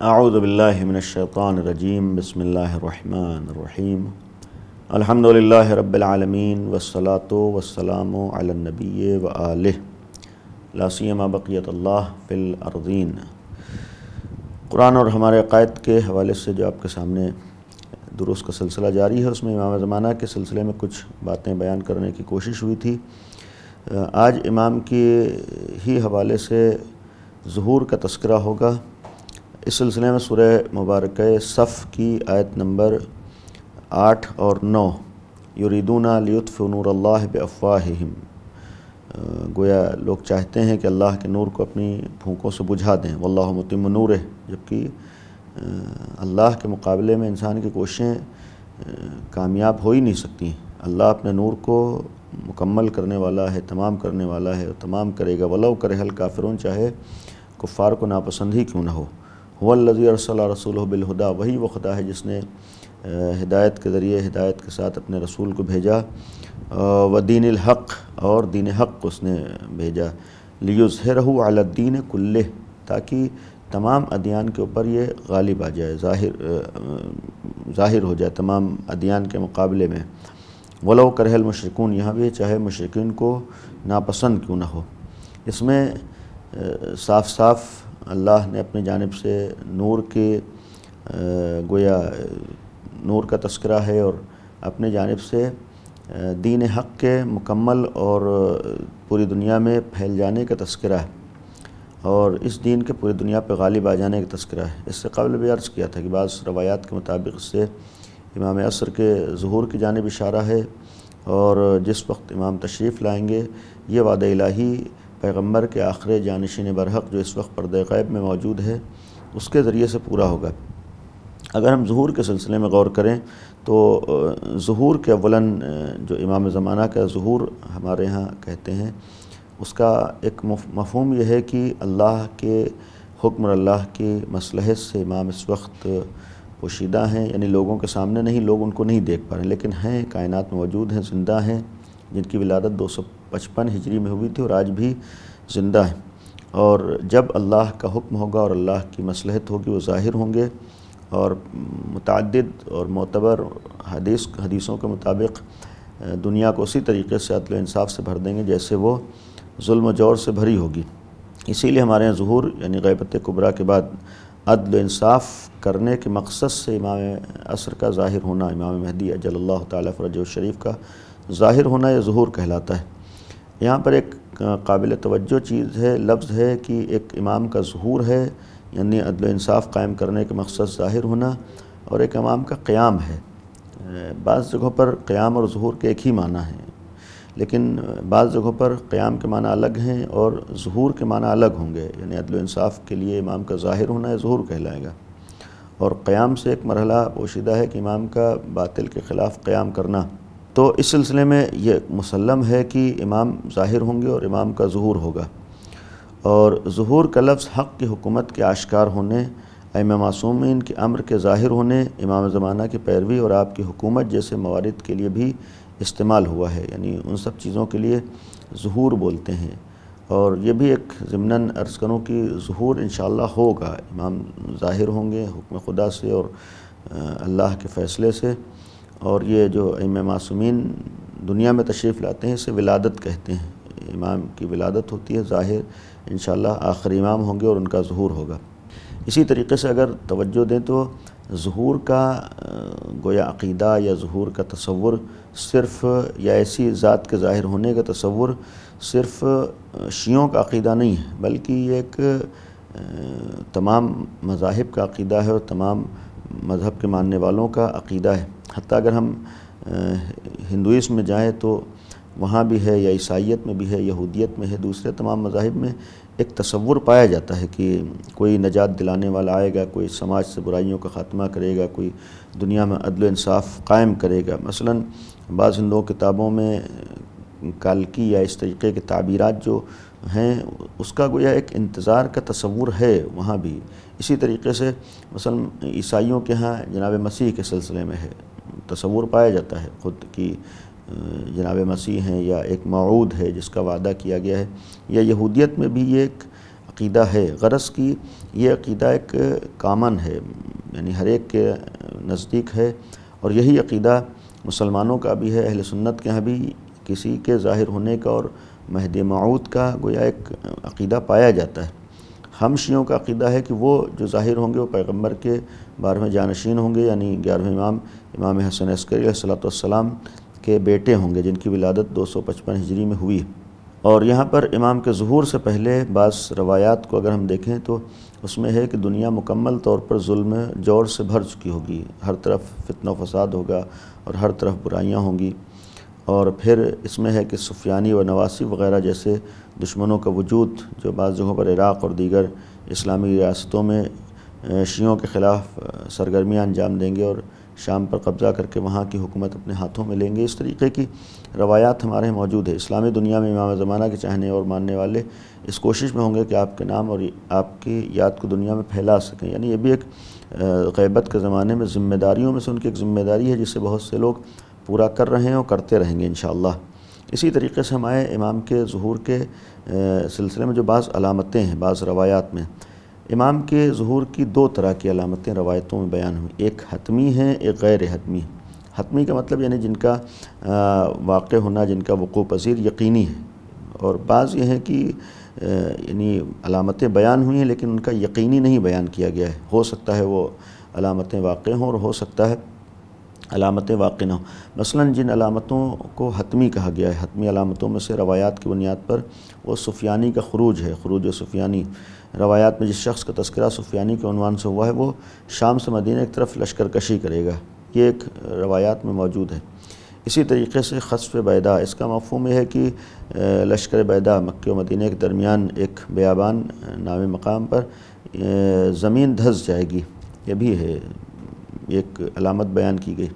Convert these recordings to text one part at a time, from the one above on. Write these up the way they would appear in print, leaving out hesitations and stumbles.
اعوذ باللہ من الشیطان الرجیم بسم اللہ الرحمن الرحیم الحمدللہ رب العالمین والصلاة والسلام علی النبی وآلہ لا سیما بقیت اللہ فی الارضین۔ قرآن اور ہمارے عقائد کے حوالے سے جو آپ کے سامنے دروس کا سلسلہ جاری ہے، اس میں امام زمانہ کے سلسلے میں کچھ باتیں بیان کرنے کی کوشش ہوئی تھی۔ آج امام کی ہی حوالے سے ظہور کا تذکرہ ہوگا۔ اس سلسلے میں سورہ مبارکہ صف کی آیت نمبر 8 اور 9 یریدون لیطفئوا نور اللہ بافواہہم، گویا لوگ چاہتے ہیں کہ اللہ کے نور کو اپنی پھونکوں سے بجھا دیں، واللہ متم نورہ، جبکہ اللہ کے مقابلے میں انسان کی کوششیں کامیاب ہو ہی نہیں سکتی۔ اللہ اپنے نور کو مکمل کرنے والا ہے، تمام کرنے والا ہے، تمام کرے گا، ولو کرہ الکافرون، چاہے کفار کو ناپسند ہی کیوں نہ ہو۔ هو الذی ارسل رسولہ بالہدی، وہی وہ خدا ہے جس نے ہدایت کے ذریعے، ہدایت کے ساتھ اپنے رسول کو بھیجا، ودین الحق، اور دین حق کو اس نے بھیجا، لیظہرہ علی الدین کلہ، تاکہ تمام ادیان کے اوپر یہ غالب آ جائے، ظاہر ہو جائے تمام ادیان کے مقابلے میں۔ ولو کرہ المشرکون، یہاں بھی چاہے مشرکین کو ناپسند کیوں نہ ہو۔ اس میں صاف صاف اللہ نے اپنی جانب سے نور کے گویا نور کا تذکرہ ہے، اور اپنے جانب سے دین حق کے مکمل اور پوری دنیا میں پھیل جانے کا تذکرہ ہے، اور اس دین کے پوری دنیا پہ غالب آ جانے کا تذکرہ ہے۔ اس سے قبل بھی عرض کیا تھا کہ بعض روایات کے مطابق اس سے امام عصر کے ظہور کی جانب اشارہ ہے، اور جس وقت امام تشریف لائیں گے یہ وعدہ الہی پیغمبر کے آخر جانشین برحق جو اس وقت پردہ غیب میں موجود ہے اس کے ذریعے سے پورا ہوگا۔ اگر ہم ظہور کے سلسلے میں غور کریں تو ظہور کے اولاً جو امام زمانہ کا ظہور ہمارے ہاں کہتے ہیں، اس کا ایک مفہوم یہ ہے کہ اللہ کے حکم اور اللہ کی مصلحت سے امام اس وقت پوشیدہ ہیں، یعنی لوگوں کے سامنے نہیں، لوگ ان کو نہیں دیکھ پا رہے، لیکن ہیں، کائنات میں موجود ہیں، زندہ ہیں، جن کی ولادت 255 ہجری میں ہوئی تھی اور آج بھی زندہ ہیں، اور جب اللہ کا حکم ہوگا اور اللہ کی مصلحت ہوگی وہ ظاہر ہوں گے، اور متعدد اور معتبر حدیثوں کے مطابق دنیا کو اسی طریقے سے عدل و انصاف سے بھر دیں گے جیسے وہ ظلم و جور سے بھری ہوگی۔ اسی لیے ہمارے یہاں ظہور یعنی غیبت کبریٰ کے بعد عدل و انصاف کرنے کے مقصد سے امام عصر کا ظاہر ہونا، امام مہدی اجل اللہ تعالیٰ فرجہ الشریف کا ظاہر ہونا، یہ ظہور کہلاتا ہے۔ یہاں پر ایک قابل توجہ چیز ہے، لفظ ہے کہ ایک امام کا ظہور ہے، یعنی عدل و انصاف قائم کرنے کے مقصد ظاہر ہونا، اور ایک امام کا قیام ہے۔ بعض جگہوں پر قیام اور ظہور کے ایک ہی معنی ہیں، لیکن بعض جگہوں پر قیام کے معنی الگ ہیں اور ظہور کے معنی الگ ہوں گے، یعنی عدل و انصاف کے لیے امام کا ظاہر ہونا یہ ظہور کہلائے گا، اور قیام سے ایک مرحلہ پوشیدہ ہے کہ امام کا باطل کے خلاف قیام کرنا۔ تو اس سلسلے میں یہ مسلم ہے کہ امام ظاہر ہوں گے اور امام کا ظہور ہوگا، اور ظہور کا لفظ حق کی حکومت کے آشکار ہونے، ائمہ معصومین کے امر کے ظاہر ہونے، امام زمانہ کی پیروی اور آپ کی حکومت جیسے موارد کے لیے بھی استعمال ہوا ہے، یعنی ان سب چیزوں کے لیے ظہور بولتے ہیں۔ اور یہ بھی ایک ضمناً عرض کروں کہ ظہور انشاءاللہ ہوگا، امام ظاہر ہوں گے حکم خدا سے اور اللہ کے فیصلے سے، اور یہ جو ائمہ معصومین دنیا میں تشریف لاتے ہیں اسے ولادت کہتے ہیں، امام کی ولادت ہوتی ہے، ظاہر انشاءاللہ آخری امام ہوں گے اور ان کا ظہور ہوگا۔ اسی طریقے سے اگر توجہ دیں تو ظہور کا گویا عقیدہ یا ظہور کا تصور صرف یا ایسی ذات کے ظاہر ہونے کا تصور صرف شیعوں کا عقیدہ نہیں ہے، بلکہ یہ ایک تمام مذاہب کا عقیدہ ہے اور تمام مذہب کے ماننے والوں کا عقیدہ ہے۔ حتیٰ اگر ہم ہندوئزم میں جائیں تو وہاں بھی ہے، یا عیسائیت میں بھی ہے، یہودیت میں ہے، دوسرے تمام مذاہب میں ایک تصور پایا جاتا ہے کہ کوئی نجات دلانے والا آئے گا، کوئی سماج سے برائیوں کا خاتمہ کرے گا، کوئی دنیا میں عدل و انصاف قائم کرے گا۔ مثلاً بعض ہندو کتابوں میں کالکی یا اس طریقے کے تعبیرات جو ہیں اس کا گویا ایک انتظار کا تصور ہے وہاں بھی۔ اسی طریقے سے مثلاً عیسائیوں کے ہاں جناب مسیح کے سلسلے میں ہے، تصور پایا جاتا ہے خود کی جناب مسیح ہیں، یا ایک موعود ہے جس کا وعدہ کیا گیا ہے، یا یہودیت میں بھی یہ ایک عقیدہ ہے، غرض کی یہ عقیدہ ایک کامن ہے، یعنی ہر ایک کے نزدیک ہے، اور یہی عقیدہ مسلمانوں کا بھی ہے، اہل سنت کے ہاں بھی کسی کے ظاہر ہونے کا اور مہدی موعود کا گویا ایک عقیدہ پایا جاتا ہے۔ ہم شیعوں کا عقیدہ ہے کہ وہ جو ظاہر ہوں گے وہ پیغمبر کے 12ویں جانشین ہوں گے، یعنی 11ویں امام حسن عسکری علیہ السلام کے بیٹے ہوں گے، جن کی ولادت 255 ہجری میں ہوئی۔ اور یہاں پر امام کے ظہور سے پہلے بعض روایات کو اگر ہم دیکھیں تو اس میں ہے کہ دنیا مکمل طور پر ظلم جور سے بھر چکی ہوگی، ہر طرف فتنہ و فساد ہوگا اور ہر طرف برائیاں ہوں گی، اور پھر اس میں ہے کہ سفیانی و نواسی وغیرہ جیسے دشمنوں کا وجود جو بعض جگہوں پر عراق اور دیگر اسلامی ریاستوں میں شیعوں کے خلاف سرگرمیاں انجام دیں گے اور شام پر قبضہ کر کے وہاں کی حکومت اپنے ہاتھوں میں لیں گے۔ اس طریقے کی روایات ہمارے ہیں موجود ہے۔ اسلامی دنیا میں امام زمانہ کے چاہنے اور ماننے والے اس کوشش میں ہوں گے کہ آپ کے نام اور آپ کی یاد کو دنیا میں پھیلا سکیں، یعنی یہ بھی ایک غیبت کے زمانے میں ذمہ داریوں میں سے ان کی ایک ذمہ داری ہے جسے بہت سے لوگ پورا کر رہے ہیں اور کرتے رہیں گے انشاءاللہ۔ اسی طریقے سے ہمارے امام کے ظہور کے سلسلے میں جو بعض علامتیں ہیں، بعض روایات میں امام کے ظہور کی دو طرح کی علامتیں روایتوں میں بیان ہوئیں، ایک حتمی ہیں، ایک غیر حتمی۔ حتمی کا مطلب یعنی جن کا واقع ہونا، جن کا وقوع پذیر یقینی ہے، اور بعض یہ ہیں کہ یعنی علامتیں بیان ہوئی ہیں لیکن ان کا یقینی نہیں بیان کیا گیا ہے، ہو سکتا ہے وہ علامتیں واقع ہوں اور ہو سکتا ہے علامتیں واقع نہ ہوں۔ مثلا جن علامتوں کو حتمی کہا گیا ہے، حتمی علامتوں میں سے روایات کی بنیاد پر وہ سفیانی کا خروج ہے، خروج سفیانی۔ روایات میں جس شخص کا تذکرہ سفیانی کے عنوان سے ہوا ہے وہ شام سے مدینہ کی طرف لشکر کشی کرے گا، یہ ایک روایات میں موجود ہے۔ اسی طریقے سے خسف بیدا، اس کا مفہوم یہ ہے کہ لشکر بیدا مکہ و مدینہ کے درمیان ایک بیابان نامی مقام پر زمین دھس جائے گی، یہ بھی ہے ایک علامت بیان کی گئی۔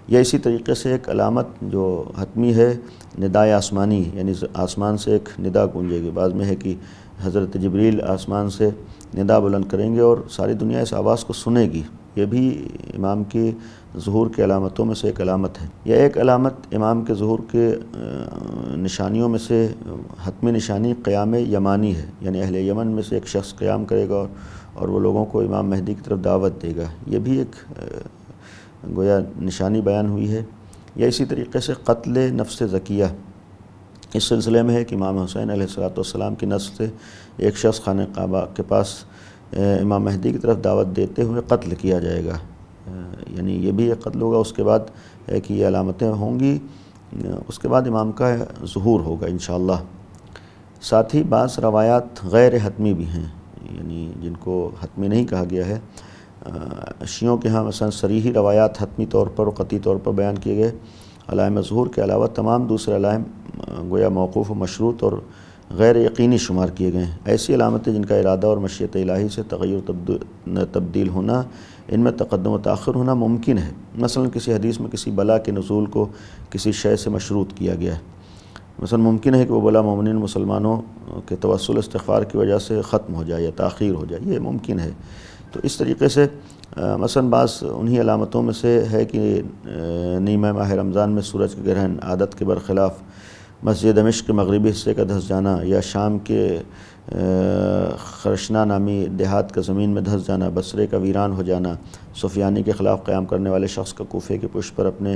یا اسی طریقے سے ایک علامت جو حتمی ہے ندائے آسمانی، یعنی آسمان سے ایک ندا گونجے گی۔ بعض میں ہے کہ حضرت جبریل آسمان سے ندا بلند کریں گے اور ساری دنیا اس آواز کو سنے گی، یہ بھی امام کی ظہور کے علامتوں میں سے ایک علامت ہے۔ یا ایک علامت امام کے ظہور کے نشانیوں میں سے حتمی نشانی قیام یمانی ہے، یعنی اہل یمن میں سے ایک شخص قیام کرے گا اور وہ لوگوں کو امام مہدی کی طرف دعوت دے گا، یہ بھی ایک گویا نشانی بیان ہوئی ہے۔ یا اسی طریقے سے قتل نفس زکیہ، اس سلسلے میں ہے کہ امام حسین علیہ السلام کی نسل سے ایک شخص خانہ کعبہ کے پاس امام مہدی کی طرف دعوت دیتے ہوئے قتل کیا جائے گا، یعنی یہ بھی ایک قتل ہوگا۔ اس کے بعد ہے کہ یہ علامتیں ہوں گی، اس کے بعد امام کا ظہور ہوگا انشاءاللہ۔ ساتھ ہی بعض روایات غیر حتمی بھی ہیں، یعنی جن کو حتمی نہیں کہا گیا ہے۔ شیعوں کے ہاں مثلا صریحی روایات حتمی طور پر اور قطعی طور پر بیان کیے گئے، علائم ظہور کے علاوہ تمام دوسرے علائم گویا موقوف و مشروط اور غیر یقینی شمار کیے گئے ہیں۔ ایسی علامتیں جن کا ارادہ اور مشیت الہی سے تغیر تبدیل ہونا، ان میں تقدم و تاخر ہونا ممکن ہے۔ مثلا کسی حدیث میں کسی بلا کے نزول کو کسی شے سے مشروط کیا گیا ہے، مثلا ممکن ہے کہ وہ بلا مومنین مسلمانوں کے توسل استغفار کی وجہ سے ختم ہو جائے یا تاخیر ہو جائے، یہ ممکن ہے۔ تو اس طریقے سے مثلا بعض انہی علامتوں میں سے ہے کہ نیمہ ماہ رمضان میں سورج کا گرہن، عادت کے برخلاف مسجد دمشق کے مغربی حصے کا دھس جانا، یا شام کے خرشنا نامی دیہات کا زمین میں دھس جانا، بصرے کا ویران ہو جانا، سفیانی کے خلاف قیام کرنے والے شخص کا کوفے کے پشت پر اپنے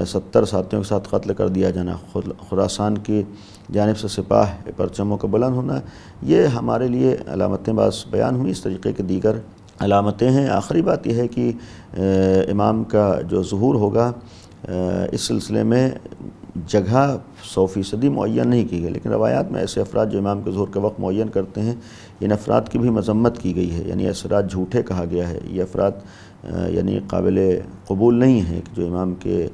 70 ساتھیوں کے ساتھ قتل کر دیا جانا، خراسان کی جانب سے سپاہ پرچموں کا بلند ہونا، یہ ہمارے لیے علامتیں بعض بیان ہوئی۔ اس طریقے کے دیگر علامتیں ہیں۔ آخری بات یہ ہے کہ امام کا جو ظہور ہوگا اس سلسلے میں جگہ 100% معین نہیں کی گئی، لیکن روایات میں ایسے افراد جو امام کے ظہور کا وقت معین کرتے ہیں، ان افراد کی بھی مذمت کی گئی ہے، یعنی افراد جھوٹے کہا گیا ہے، یہ افراد یعنی قابل قبول نہیں ہیں کہ جو امام کے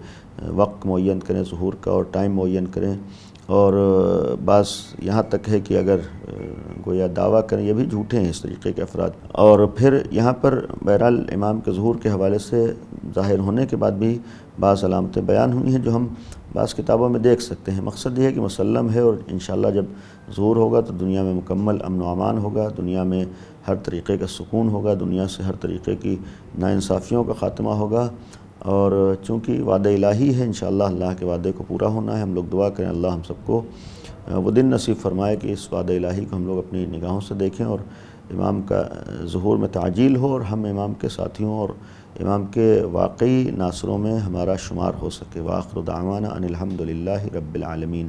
وقت معین کریں ظہور کا اور ٹائم معین کریں، اور بعض یہاں تک ہے کہ اگر گویا دعویٰ کریں یہ بھی جھوٹے ہیں اس طریقے کے افراد۔ اور پھر یہاں پر بہرحال امام کے ظہور کے حوالے سے ظاہر ہونے کے بعد بھی بعض علامتیں بیان ہوئی ہیں جو ہم بعض کتابوں میں دیکھ سکتے ہیں۔ مقصد یہ ہے کہ مسلم ہے، اور انشاءاللہ جب ظہور ہوگا تو دنیا میں مکمل امن و امان ہوگا، دنیا میں ہر طریقے کا سکون ہوگا، دنیا سے ہر طریقے کی ناانصافیوں کا خاتمہ ہوگا، اور چونکہ وعدہ الہی ہے انشاءاللہ اللہ کے وعدے کو پورا ہونا ہے۔ ہم لوگ دعا کریں اللہ ہم سب کو وہ دن نصیب فرمائے کہ اس وعدہ الہی کو ہم لوگ اپنی نگاہوں سے دیکھیں اور امام کا ظہور میں تعجیل ہو اور ہم امام کے ساتھیوں اور امام کے واقعی ناصروں میں ہمارا شمار ہو سکے۔ وآخر دعوانا ان الحمد للہ رب العالمین۔